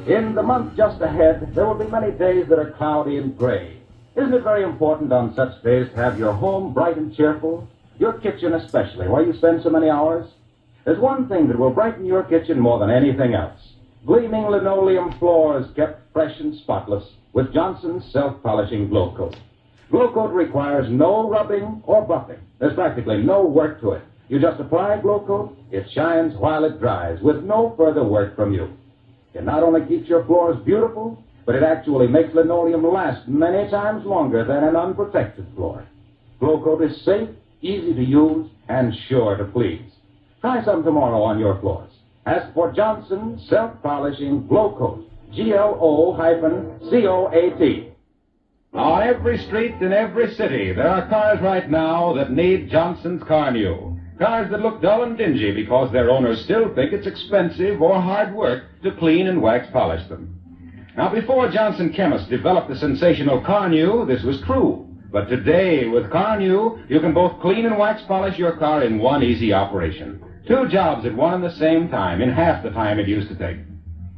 In the month just ahead, there will be many days that are cloudy and gray. Isn't it very important on such days to have your home bright and cheerful? Your kitchen especially, where you spend so many hours? There's one thing that will brighten your kitchen more than anything else. Gleaming linoleum floors kept fresh and spotless with Johnson's self-polishing Glow Coat. Glow Coat requires no rubbing or buffing. There's practically no work to it. You just apply Glow Coat, it shines while it dries with no further work from you. It not only keeps your floors beautiful, but it actually makes linoleum last many times longer than an unprotected floor. Glow Coat is safe, easy to use, and sure to please. Try some tomorrow on your floors. Ask for Johnson Self-Polishing Glow Coat, GLO-COAT. On every street in every city, there are cars right now that need Johnson's Car New. Cars that look dull and dingy because their owners still think it's expensive or hard work to clean and wax polish them. Now, before Johnson Chemists developed the sensational Car New, this was true. But today, with Car New, you can both clean and wax polish your car in one easy operation. 2 jobs at one and the same time, in half the time it used to take.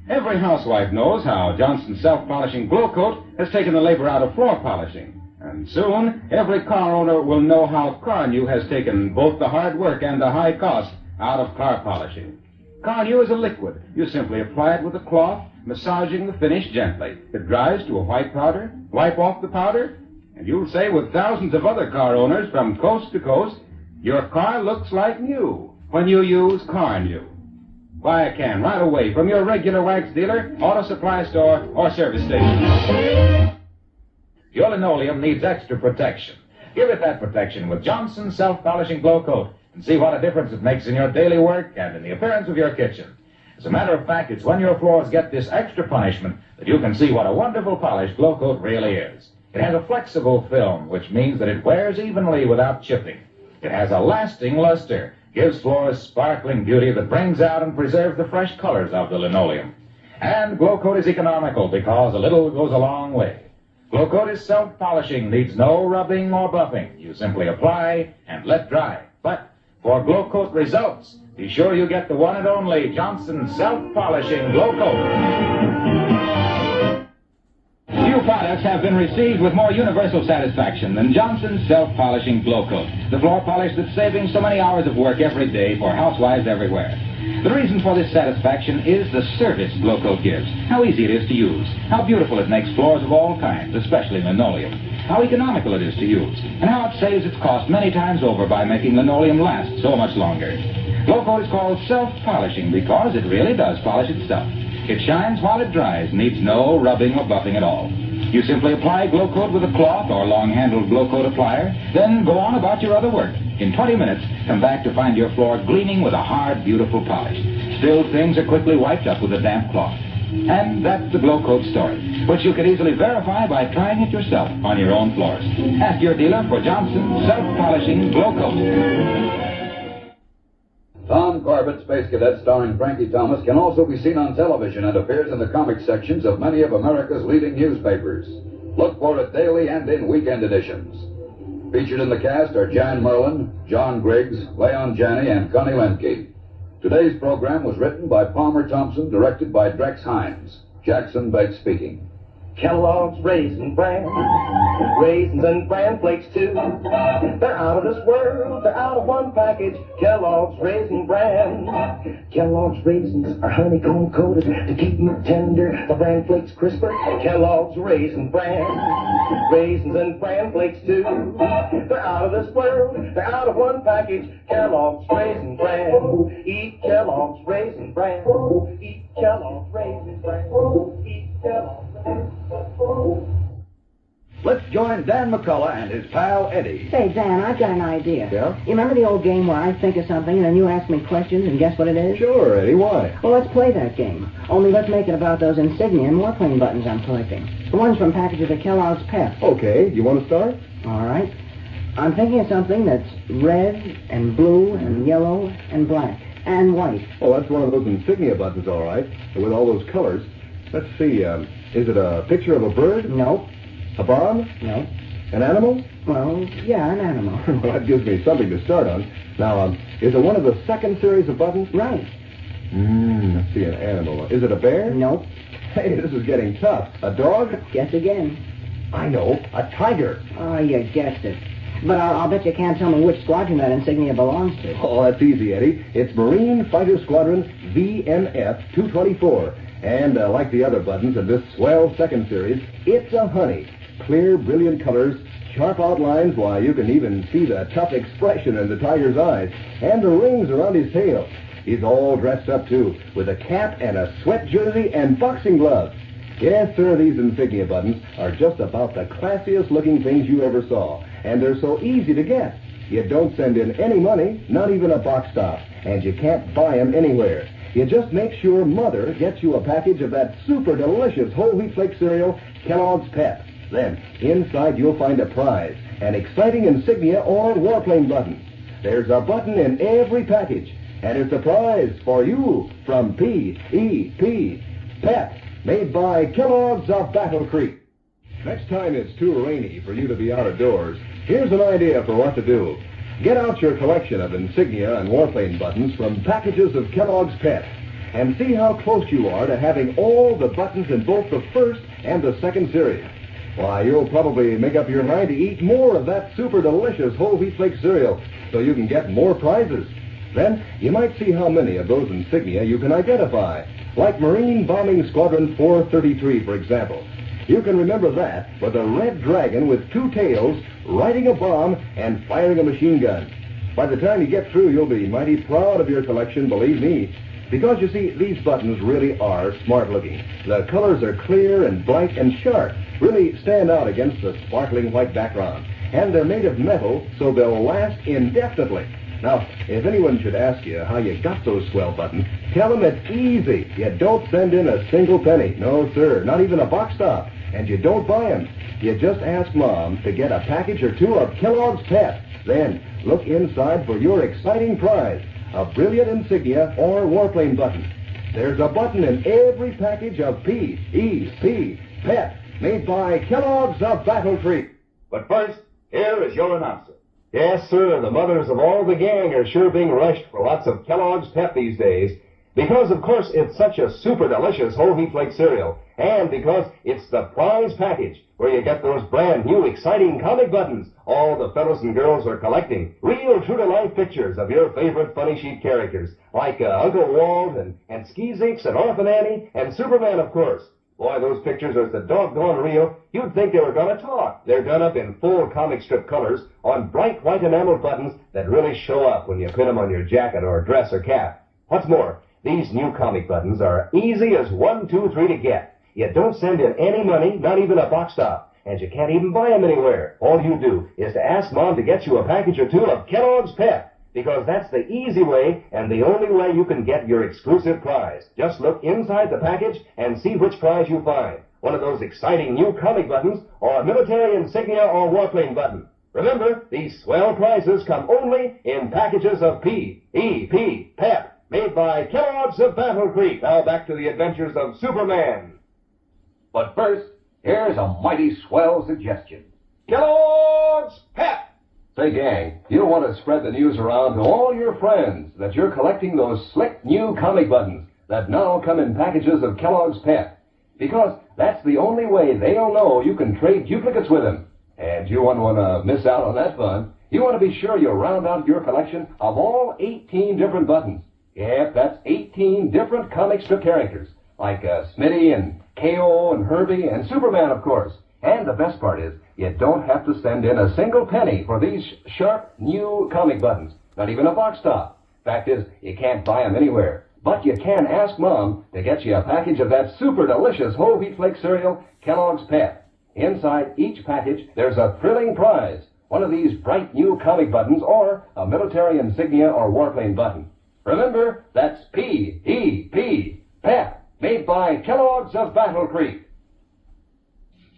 Every housewife knows how Johnson's Self-Polishing Glow Coat has taken the labor out of floor polishing. And soon, every car owner will know how Car New has taken both the hard work and the high cost out of car polishing. Car New is a liquid. You simply apply it with a cloth, massaging the finish gently. It dries to a white powder, wipe off the powder, and you'll say with thousands of other car owners from coast to coast, your car looks like new when you use Car New. Buy a can right away from your regular wax dealer, auto supply store, or service station. Your linoleum needs extra protection. Give it that protection with Johnson's Self-Polishing Glow Coat and see what a difference it makes in your daily work and in the appearance of your kitchen. As a matter of fact, it's when your floors get this extra punishment that you can see what a wonderful polish Glow Coat really is. It has a flexible film, which means that it wears evenly without chipping. It has a lasting luster, gives floors sparkling beauty that brings out and preserves the fresh colors of the linoleum. And Glow Coat is economical because a little goes a long way. Glow Coat is self-polishing, needs no rubbing or buffing. You simply apply and let dry. But for Glow Coat results, be sure you get the one and only Johnson Self-Polishing Glow Coat. Few products have been received with more universal satisfaction than Johnson's Self-Polishing Glow Coat, the floor polish that's saving so many hours of work every day for housewives everywhere. The reason for this satisfaction is the service Glow Coat gives. How easy it is to use, how beautiful it makes floors of all kinds, especially linoleum, how economical it is to use, and how it saves its cost many times over by making linoleum last so much longer. Glow Coat is called self-polishing because it really does polish its stuff. It shines while it dries, needs no rubbing or buffing at all. You simply apply Glow Coat with a cloth or long-handled Glow Coat applier, then go on about your other work. In 20 minutes, come back to find your floor gleaming with a hard, beautiful polish. Still, things are quickly wiped up with a damp cloth. And that's the Glow Coat story, which you can easily verify by trying it yourself on your own floors. Ask your dealer for Johnson's Self-Polishing Glow Coat. Tom Corbett, Space Cadet, starring Frankie Thomas, can also be seen on television and appears in the comic sections of many of America's leading newspapers. Look for it daily and in weekend editions. Featured in the cast are Jan Merlin, John Griggs, Leon Janney, and Connie Lemke. Today's program was written by Palmer Thompson, directed by Drex Hines. Jackson Bates speaking. Kellogg's Raisin Bran, raisins and bran flakes too. They're out of this world, they're out of one package. Kellogg's Raisin Bran. Kellogg's raisins are honeycomb coated to keep them tender, the bran flakes crisper. Kellogg's Raisin Bran, raisins and bran flakes too. They're out of this world, they're out of one package. Kellogg's Raisin Bran. Eat Kellogg's Raisin Bran. Eat Kellogg's Raisin Bran. Eat Kellogg's. Let's join Dan McCullough and his pal Eddie. Say, Dan, I've got an idea. Yeah? You remember the old game where I think of something and then you ask me questions and guess what it is? Sure, Eddie. Why? Well, let's play that game. Only let's make it about those insignia and warplane buttons I'm collecting. The ones from packages of Kellogg's Pep. Okay. You want to start? All right. I'm thinking of something that's red and blue and yellow and black and white. Oh, that's one of those insignia buttons, all right, with all those colors. Let's see, is it a picture of a bird? Nope. A bomb? Nope. An animal? Well, yeah, an animal. Well, that gives me something to start on. Now, is it one of the second series of buttons? Right. Let's see, an animal. Is it a bear? Nope. Hey, this is getting tough. A dog? Guess again. I know. A tiger. Oh, you guessed it. But I'll bet you can't tell me which squadron that insignia belongs to. Oh, that's easy, Eddie. It's Marine Fighter Squadron VMF 224. And like the other buttons in this swell second series, it's a honey. Clear, brilliant colors, sharp outlines, why, you can even see the tough expression in the tiger's eyes, and the rings around his tail. He's all dressed up, too, with a cap and a sweat jersey and boxing gloves. Yes, sir, these insignia buttons are just about the classiest looking things you ever saw, and they're so easy to get. You don't send in any money, not even a box stop, and you can't buy them anywhere. You just make sure Mother gets you a package of that super delicious whole wheat flake cereal, Kellogg's Pep. Then, inside you'll find a prize, an exciting insignia or warplane button. There's a button in every package, and it's a prize for you from P.E.P. Pep, made by Kellogg's of Battle Creek. Next time it's too rainy for you to be out of doors, here's an idea for what to do. Get out your collection of insignia and warplane buttons from packages of Kellogg's Pep and see how close you are to having all the buttons in both the first and the second series. Why, you'll probably make up your mind to eat more of that super delicious whole wheat flake cereal so you can get more prizes. Then you might see how many of those insignia you can identify, like Marine Bombing Squadron 433, for example. You can remember that with a red dragon with two tails, riding a bomb and firing a machine gun. By the time you get through, you'll be mighty proud of your collection, believe me. Because, you see, these buttons really are smart-looking. The colors are clear and bright and sharp, really stand out against the sparkling white background. And they're made of metal, so they'll last indefinitely. Now, if anyone should ask you how you got those swell buttons, tell them it's easy. You don't send in a single penny. No, sir, not even a box stop. And you don't buy them. You just ask Mom to get a package or two of Kellogg's Pep. Then look inside for your exciting prize, a brilliant insignia or warplane button. There's a button in every package of P.E.P. Pep, made by Kellogg's of Battle Creek. But first, here is your announcer. Yes, sir, the mothers of all the gang are sure being rushed for lots of Kellogg's Pep these days. Because, of course, it's such a super delicious whole wheat flake cereal. And because it's the prize package where you get those brand new exciting comic buttons all the fellows and girls are collecting. Real true-to-life pictures of your favorite funny sheet characters, like Uncle Walt and Skeezix and Orphan Annie and Superman, of course. Boy, those pictures are so doggone real, you'd think they were going to talk. They're done up in full comic strip colors on bright white enamel buttons that really show up when you pin them on your jacket or dress or cap. What's more, these new comic buttons are easy as 1, 2, 3 to get. You don't send in any money, not even a box stop, and you can't even buy them anywhere. All you do is to ask Mom to get you a package or two of Kellogg's Pep, because that's the easy way and the only way you can get your exclusive prize. Just look inside the package and see which prize you find. One of those exciting new comic buttons, or a military insignia or warplane button. Remember, these swell prizes come only in packages of P.E.P. Pep, made by Kellogg's of Battle Creek. Now back to the adventures of Superman. But first, here's a mighty swell suggestion. Kellogg's Pep! Say, gang, you'll want to spread the news around to all your friends that you're collecting those slick new comic buttons that now come in packages of Kellogg's Pep. Because that's the only way they'll know you can trade duplicates with them. And you wouldn't want to miss out on that fun. You want to be sure you round out your collection of all 18 different buttons. Yep, that's 18 different comic strip characters, like Smitty and K.O. and Herbie and Superman, of course. And the best part is, you don't have to send in a single penny for these sharp new comic buttons, not even a box top. Fact is, you can't buy them anywhere. But you can ask Mom to get you a package of that super delicious whole wheat flake cereal, Kellogg's Pep. Inside each package, there's a thrilling prize, one of these bright new comic buttons or a military insignia or warplane button. Remember, that's P.E.P. Pep, made by Kellogg's of Battle Creek.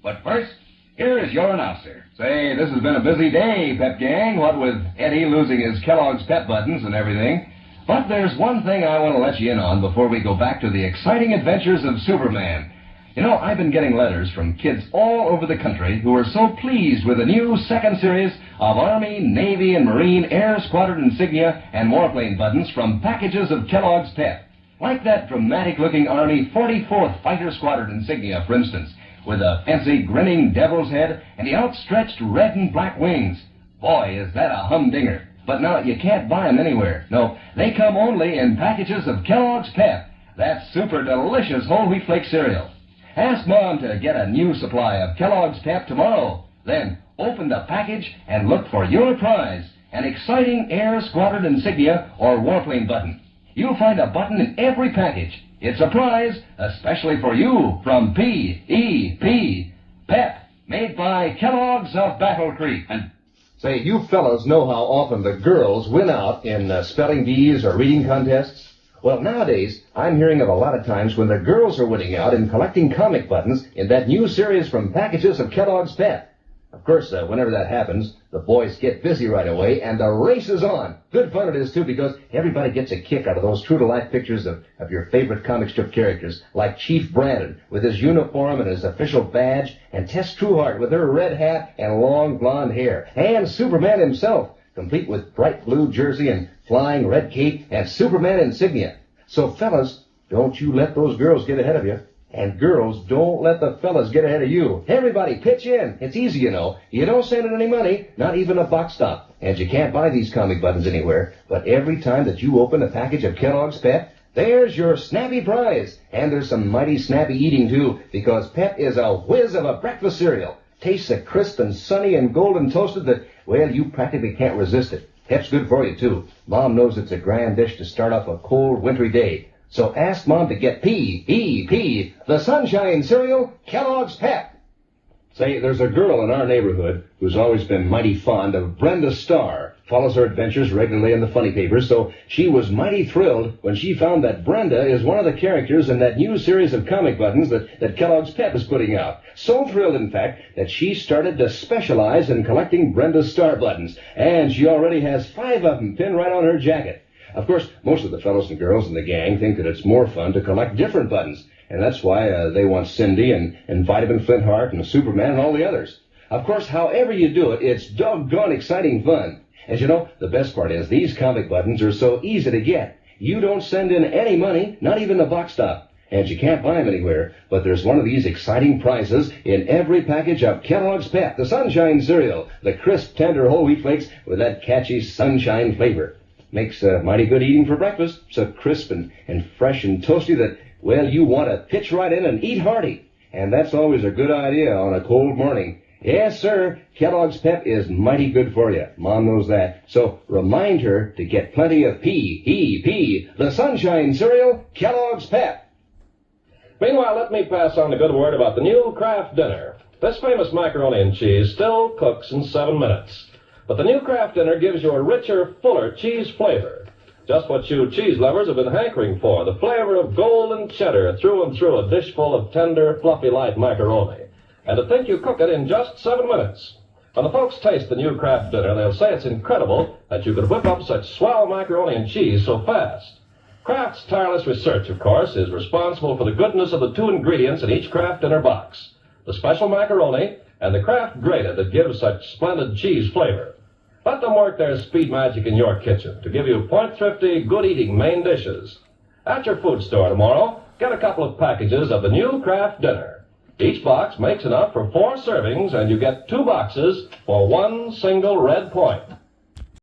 But first, here is your announcer. Say, this has been a busy day, Pep Gang, what with Eddie losing his Kellogg's Pep buttons and everything. But there's one thing I want to let you in on before we go back to the exciting adventures of Superman. You know, I've been getting letters from kids all over the country who are so pleased with the new second series of Army, Navy, and Marine Air Squadron insignia and warplane buttons from packages of Kellogg's Pep. Like that dramatic-looking Army 44th Fighter Squadron insignia, for instance, with a fancy grinning devil's head and the outstretched red and black wings. Boy, is that a humdinger. But no, you can't buy them anywhere. No, they come only in packages of Kellogg's Pep, that super delicious whole wheat flake cereal. Ask Mom to get a new supply of Kellogg's Pep tomorrow. Then open the package and look for your prize, an exciting Air Squadron insignia or warplane button. You'll find a button in every package. It's a prize, especially for you, from P.E.P. Pep, made by Kellogg's of Battle Creek. And say, you fellas know how often the girls win out in spelling bees or reading contests? Well, nowadays, I'm hearing of a lot of times when the girls are winning out in collecting comic buttons in that new series from packages of Kellogg's Pep. Of course, whenever that happens, the boys get busy right away, and the race is on. Good fun it is, too, because everybody gets a kick out of those true-to-life pictures of your favorite comic strip characters, like Chief Brandon with his uniform and his official badge, and Tess Trueheart with her red hat and long blonde hair, and Superman himself, complete with bright blue jersey and flying red cape and Superman insignia. So, fellas, don't you let those girls get ahead of you. And girls, don't let the fellas get ahead of you. Everybody, pitch in. It's easy, you know. You don't send in any money, not even a box stop. And you can't buy these comic buttons anywhere. But every time that you open a package of Kellogg's Pep, there's your snappy prize. And there's some mighty snappy eating, too, because Pep is a whiz of a breakfast cereal. Tastes so crisp and sunny and golden toasted that, well, you practically can't resist it. Pep's good for you, too. Mom knows it's a grand dish to start off a cold, wintry day. So ask Mom to get P.E.P., the Sunshine Cereal, Kellogg's Pep. Say, there's a girl in our neighborhood who's always been mighty fond of Brenda Starr. Follows her adventures regularly in the funny papers, so she was mighty thrilled when she found that Brenda is one of the characters in that new series of comic buttons that Kellogg's Pep is putting out. So thrilled, in fact, that she started to specialize in collecting Brenda Starr buttons, and she already has 5 of them pinned right on her jacket. Of course, most of the fellows and girls in the gang think that it's more fun to collect different buttons, and that's why they want Cindy and Vitamin Flintheart and Superman and all the others. Of course, however you do it, it's doggone exciting fun. As you know, the best part is these comic buttons are so easy to get. You don't send in any money, not even a box stop, and you can't buy them anywhere, but there's one of these exciting prizes in every package of Kellogg's Pep, the Sunshine Cereal, the crisp, tender whole wheat flakes with that catchy sunshine flavor. Makes mighty good eating for breakfast, so crisp and fresh and toasty that, well, you want to pitch right in and eat hearty. And that's always a good idea on a cold morning. Yes, sir, Kellogg's Pep is mighty good for you. Mom knows that. So remind her to get plenty of P.E.P., the Sunshine Cereal, Kellogg's Pep. Meanwhile, let me pass on the good word about the new Kraft Dinner. This famous macaroni and cheese still cooks in 7 minutes. But the new Kraft Dinner gives you a richer, fuller cheese flavor. Just what you cheese lovers have been hankering for, the flavor of golden cheddar through and through a dish full of tender, fluffy, light macaroni. And to think you cook it in just 7 minutes. When the folks taste the new Kraft Dinner, they'll say it's incredible that you could whip up such swell macaroni and cheese so fast. Kraft's tireless research, of course, is responsible for the goodness of the 2 ingredients in each Kraft Dinner box. The special macaroni and the Kraft grated that gives such splendid cheese flavor. Let them work their speed magic in your kitchen to give you point-thrifty, good-eating main dishes. At your food store tomorrow, get a couple of packages of the new Kraft Dinner. Each box makes enough for 4 servings, and you get 2 boxes for 1 single red point.